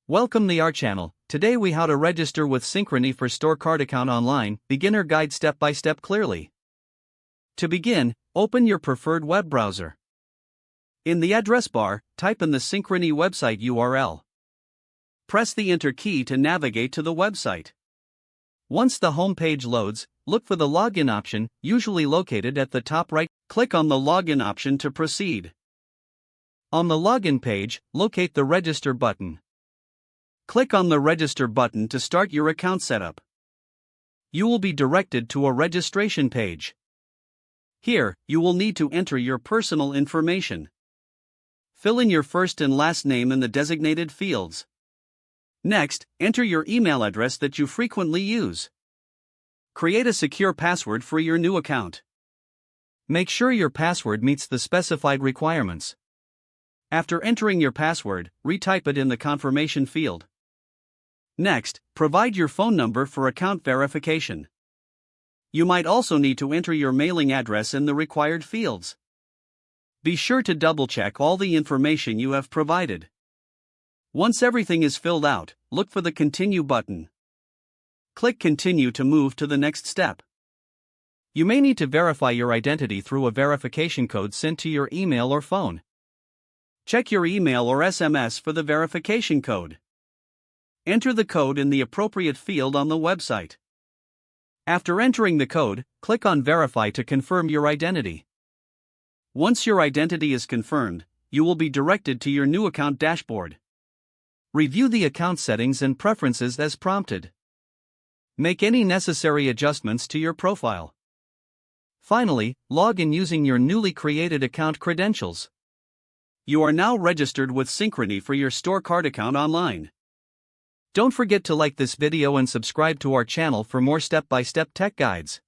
Welcome to our channel. Today we how to register with Synchrony for store card account online, beginner guide step by step clearly. To begin, open your preferred web browser. In the address bar, type in the Synchrony website URL. Press the enter key to navigate to the website. Once the home page loads, look for the login option, usually located at the top right. Click on the login option to proceed. On the login page, locate the register button. Click on the register button to start your account setup. You will be directed to a registration page. Here, you will need to enter your personal information. Fill in your first and last name in the designated fields. Next, enter your email address that you frequently use. Create a secure password for your new account. Make sure your password meets the specified requirements. After entering your password, retype it in the confirmation field. Next, provide your phone number for account verification. You might also need to enter your mailing address in the required fields. Be sure to double-check all the information you have provided. Once everything is filled out, look for the Continue button. Click Continue to move to the next step. You may need to verify your identity through a verification code sent to your email or phone. Check your email or SMS for the verification code. Enter the code in the appropriate field on the website. After entering the code, click on Verify to confirm your identity. Once your identity is confirmed, you will be directed to your new account dashboard. Review the account settings and preferences as prompted. Make any necessary adjustments to your profile. Finally, log in using your newly created account credentials. You are now registered with Synchrony for your store card account online. Don't forget to like this video and subscribe to our channel for more step-by-step tech guides.